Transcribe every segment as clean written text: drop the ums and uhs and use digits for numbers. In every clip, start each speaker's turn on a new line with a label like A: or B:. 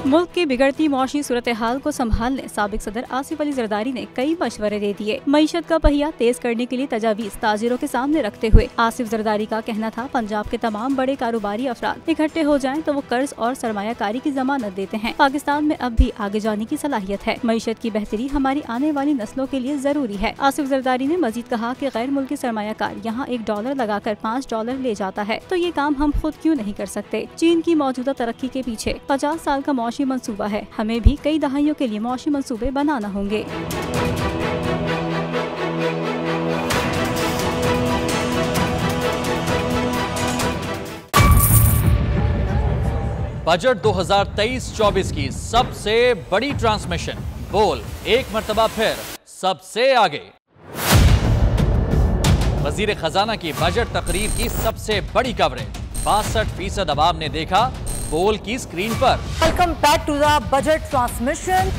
A: मुल्क की बिगड़ती मौसमी सूरत हाल को संभालने साबिक सदर आसिफ अली जरदारी ने कई मशवरे दे दिए। मईशत का पहिया तेज करने के लिए तजावीज ताजिरों के सामने रखते हुए आसिफ जरदारी का कहना था, पंजाब के तमाम बड़े कारोबारी अफराद इकट्ठे हो जाएं तो वो कर्ज और सरमायाकारी की जमानत देते हैं। पाकिस्तान में अब भी आगे जाने की सलाहियत है। मईशत की बेहतरी हमारी आने वाली नस्लों के लिए जरूरी है। आसिफ जरदारी ने मजीद कहा कि गैर मुल्की सरमायाकार यहाँ $1 लगाकर $5 ले जाता है, तो ये काम हम खुद क्यों नहीं कर सकते। चीन की मौजूदा तरक्की के पीछे 50 साल का मौसमी मंसूबा है। हमें भी कई दहाइयों के लिए मौसमी मंसूबे बनाना होंगे।
B: बजट 2023-24 की सबसे बड़ी ट्रांसमिशन, बोल एक मर्तबा फिर सबसे आगे। वजीर खजाना की बजट तकरीर की सबसे बड़ी कवरेज 62% अवाम ने देखा बोल की स्क्रीन पर।
C: Welcome back to the budget transmission.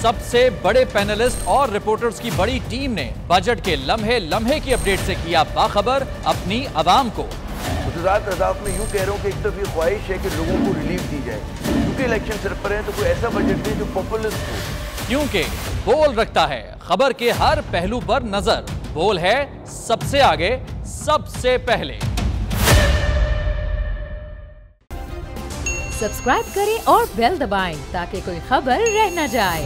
B: सबसे बड़े पैनलिस्ट और रिपोर्टर्स की बड़ी टीम ने बजट के लम्हे लम्हे की अपडेट से किया बाखबर अपनी आवाम को।
D: गुजरात अदाफ में यूं कह रहा हूं कि एक तरफ ये ख्वाहिश है कि लोगों को रिलीफ दी जाए, क्योंकि इलेक्शन सर पर है, तो कोई ऐसा बजट दे जो पॉपुलिस्ट हो।
B: क्योंकि बोल रखता है खबर के हर पहलू पर नजर। बोल है सबसे आगे, सबसे पहले।
E: सब्सक्राइब करें और बेल दबाएं ताकि कोई खबर रह न जाए।